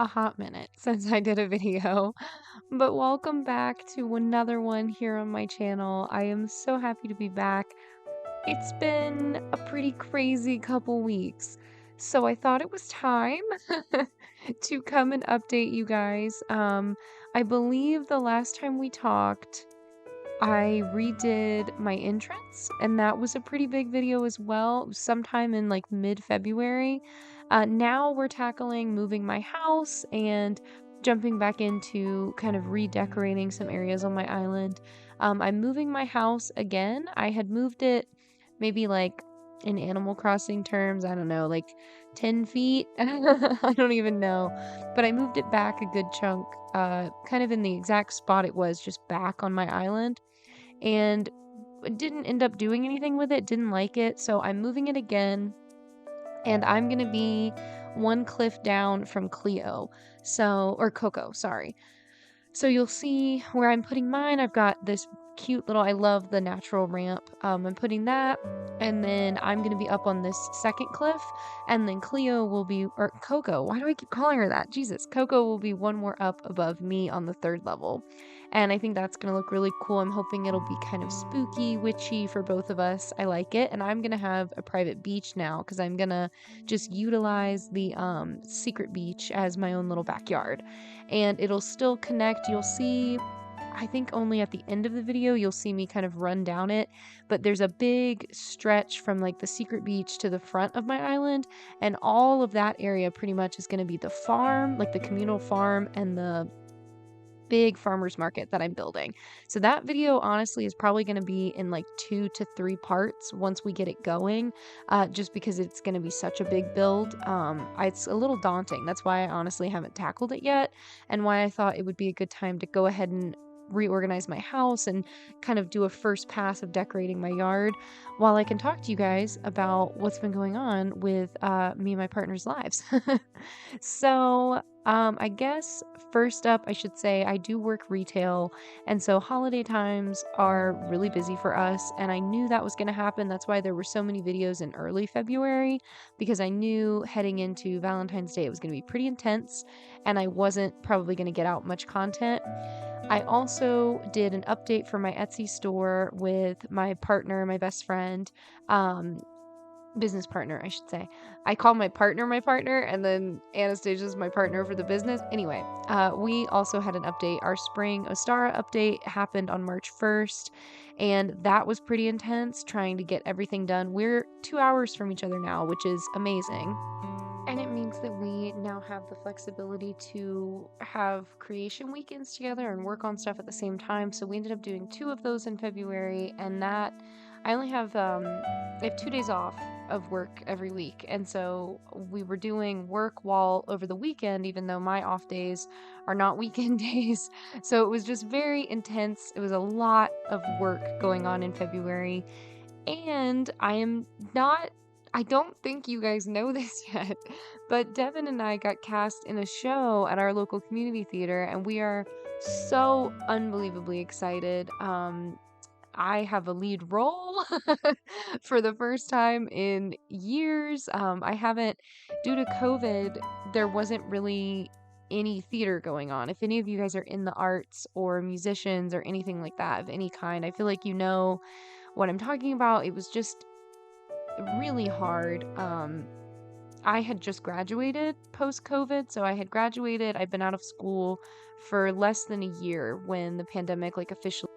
a hot minute since I did a video, but welcome back to another one here on my channel. I am so happy to be back. It's been a pretty crazy couple weeks, so I thought it was time to come and update you guys. I believe the last time we talked, I redid my entrance, and that was a pretty big video as well, sometime in like mid-February. Now we're tackling moving my house and jumping back into kind of redecorating some areas on my island. I'm moving my house again. I had moved it maybe like in Animal Crossing terms, I don't know, like 10 feet. I don't even know. But I moved it back a good chunk, kind of in the exact spot it was, just back on my island, and didn't end up doing anything with it, didn't like it, so I'm moving it again, and I'm gonna be one cliff down from Cleo, or Coco, sorry. So you'll see where I'm putting mine. I've got this cute little, I love the natural ramp. I'm putting that, and then I'm going to be up on this second cliff, and then Cleo will be, or Coco, why do I keep calling her that? Jesus, Coco will be one more up above me on the third level. And I think that's going to look really cool. I'm hoping it'll be kind of spooky, witchy for both of us. I like it. And I'm going to have a private beach now because I'm going to just utilize the secret beach as my own little backyard. And it'll still connect. You'll see, I think only at the end of the video, you'll see me kind of run down it, but there's a big stretch from like the secret beach to the front of my island, and all of that area pretty much is going to be the farm, like the communal farm and the big farmers market that I'm building. So that video honestly is probably going to be in like 2 to 3 parts once we get it going, just because it's going to be such a big build. It's a little daunting. That's why I honestly haven't tackled it yet, and why I thought it would be a good time to go ahead and reorganize my house and kind of do a first pass of decorating my yard while I can talk to you guys about what's been going on with me and my partner's lives. So I guess first up, I should say I do work retail, and so holiday times are really busy for us, and I knew that was going to happen. That's why there were so many videos in early February, because I knew heading into Valentine's Day it was going to be pretty intense, and I wasn't probably going to get out much content. I also did an update for my Etsy store with my partner, my best friend, business partner, I should say. I call my partner, and then Anastasia's my partner for the business. Anyway, we also had an update. Our spring Ostara update happened on March 1st, and that was pretty intense, trying to get everything done. We're 2 hours from each other now, which is amazing. And it means that we now have the flexibility to have creation weekends together and work on stuff at the same time. So we ended up doing 2 of those in February, and that I only have I have 2 days off of work every week. And so we were doing work while over the weekend, even though my off days are not weekend days. So it was just very intense. It was a lot of work going on in February. And I don't think you guys know this yet, but Devin and I got cast in a show at our local community theater, and we are so unbelievably excited. I have a lead role for the first time in years. I haven't, due to COVID, there wasn't really any theater going on. If any of you guys are in the arts or musicians or anything like that of any kind, I feel like you know what I'm talking about. It was just really hard. I had just graduated post-COVID, so I had graduated. I'd been out of school for less than a year when the pandemic like officially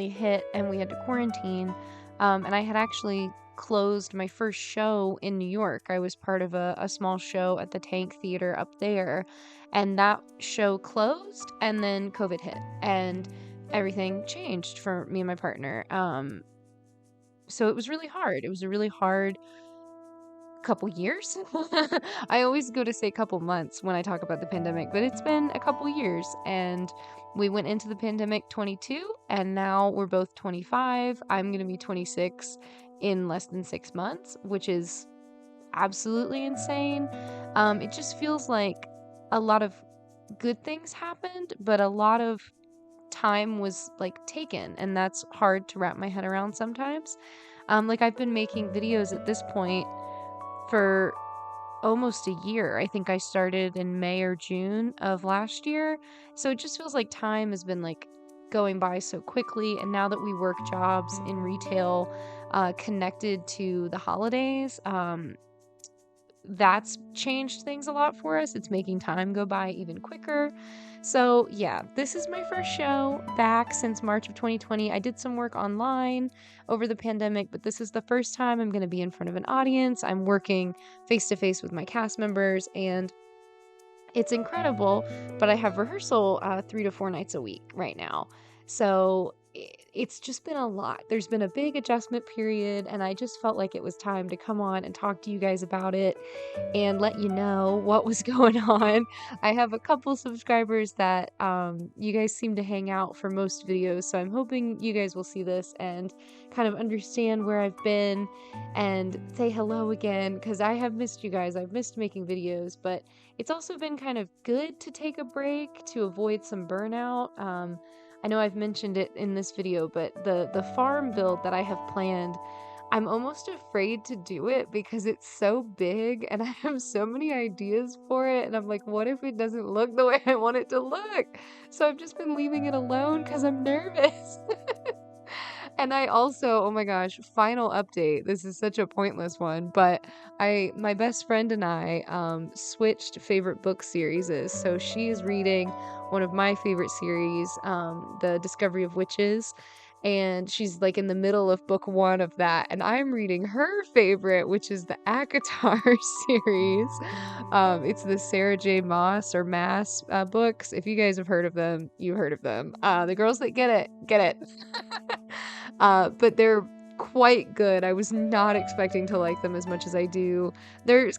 hit and we had to quarantine. And I had actually closed my first show in New York. I was part of a small show at the Tank Theater up there, and that show closed, and then COVID hit, and everything changed for me and my partner. So it was really hard. It was a really hard couple years. I always go to say couple months when I talk about the pandemic, but it's been a couple years, and we went into the pandemic 22, and now we're both 25. I'm going to be 26 in less than 6 months, which is absolutely insane. It just feels like a lot of good things happened, but a lot of time was like taken, and that's hard to wrap my head around sometimes. Like I've been making videos at this point for almost a year. I think I started in May or June of last year. So it just feels like time has been like going by so quickly. And now that we work jobs in retail connected to the holidays, that's changed things a lot for us. It's making time go by even quicker. So, yeah, this is my first show back since March of 2020. I did some work online over the pandemic, but this is the first time I'm going to be in front of an audience. I'm working face to face with my cast members, and it's incredible, but I have rehearsal 3 to 4 nights a week right now. So it's just been a lot. There's been a big adjustment period, and I just felt like it was time to come on and talk to you guys about it and let you know what was going on. I have a couple subscribers that you guys seem to hang out for most videos, so I'm hoping you guys will see this and kind of understand where I've been and say hello again, because I have missed you guys. I've missed making videos, but it's also been kind of good to take a break to avoid some burnout. I know I've mentioned it in this video, but the farm build that I have planned, I'm almost afraid to do it because it's so big and I have so many ideas for it, and I'm like, what if it doesn't look the way I want it to look? So I've just been leaving it alone because I'm nervous. And I also, oh my gosh, final update. This is such a pointless one, but my best friend and I switched favorite book series. So she is reading one of my favorite series, The Discovery of Witches, and she's like in the middle of book 1 of that, and I'm reading her favorite, which is the ACOTAR series. It's the Sarah J. Maas or Mass books. If you guys have heard of them, you heard of them. The girls that get it, get it. But they're quite good. I was not expecting to like them as much as I do.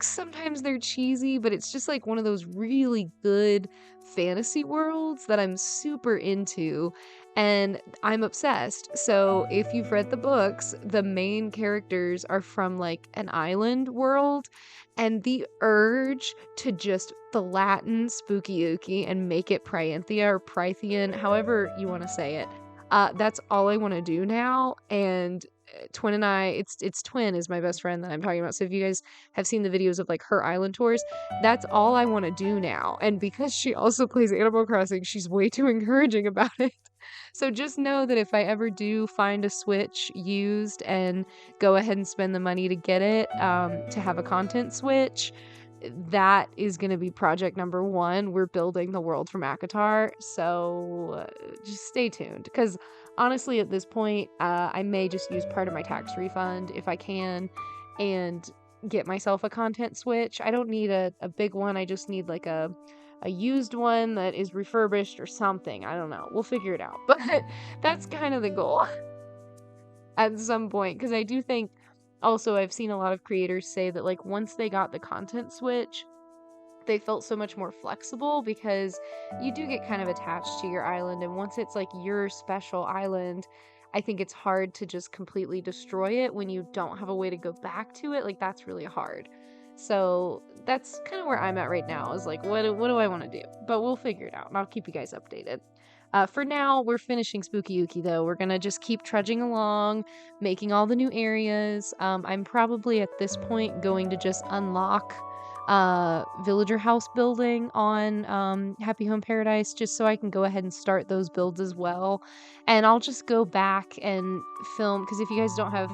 Sometimes they're cheesy, but it's just like one of those really good fantasy worlds that I'm super into, and I'm obsessed. So if you've read the books, the main characters are from like an island world, and the urge to just flatten Spooky Ookie and make it Pryanthea or Prythian, however you want to say it. That's all I want to do now. And Twin and I, it's Twin is my best friend that I'm talking about. So if you guys have seen the videos of like her island tours, that's all I want to do now. And because she also plays Animal Crossing, she's way too encouraging about it. So just know that if I ever do find a Switch used and go ahead and spend the money to get it, to have a content Switch, that is going to be project number 1. We're building the world from ACOTAR, so just stay tuned, because honestly at this point I may just use part of my tax refund if I can and get myself a content Switch. I don't need a big one. I just need like a used one that is refurbished or something. I don't know. We'll figure it out. But that's kind of the goal at some point, because I do think also I've seen a lot of creators say that like once they got the content Switch, they felt so much more flexible, because you do get kind of attached to your island, and once it's like your special island, I think it's hard to just completely destroy it when you don't have a way to go back to it. Like that's really hard. So that's kind of where I'm at right now, is like what do I want to do? But we'll figure it out, and I'll keep you guys updated. For now, we're finishing Spooky Ookie, though. We're gonna just keep trudging along, making all the new areas. I'm probably at this point going to just unlock villager house building on Happy Home Paradise, just so I can go ahead and start those builds as well. And I'll just go back and film, because if you guys don't have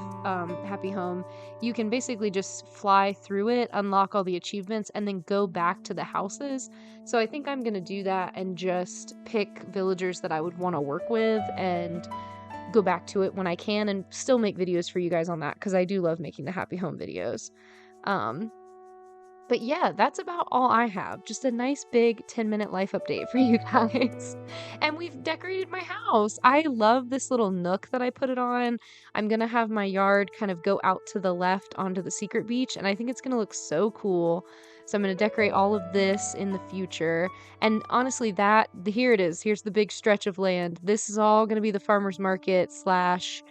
Happy Home, you can basically just fly through it, unlock all the achievements, and then go back to the houses. So I think I'm gonna do that and just pick villagers that I would want to work with and go back to it when I can, and still make videos for you guys on that, because I do love making the Happy Home videos. But yeah, that's about all I have. Just a nice big 10-minute life update for you guys. And we've decorated my house. I love this little nook that I put it on. I'm gonna have my yard kind of go out to the left onto the secret beach, and I think it's gonna look so cool. So I'm gonna decorate all of this in the future. And honestly, here it is. Here's the big stretch of land. This is all gonna be the farmer's market slash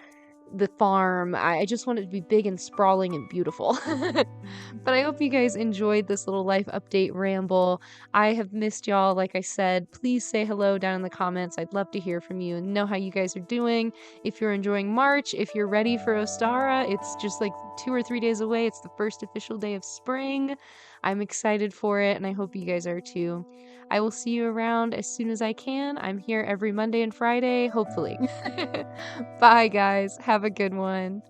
the farm. I just want it to be big and sprawling and beautiful. But I hope you guys enjoyed this little life update ramble. I have missed y'all, like I said. Please say hello down in the comments. I'd love to hear from you and know how you guys are doing. If you're enjoying March, if you're ready for Ostara, it's just like 2 or 3 days away. It's the first official day of spring. I'm excited for it, and I hope you guys are too. I will see you around as soon as I can. I'm here every Monday and Friday, hopefully. Bye, guys. Have a good one.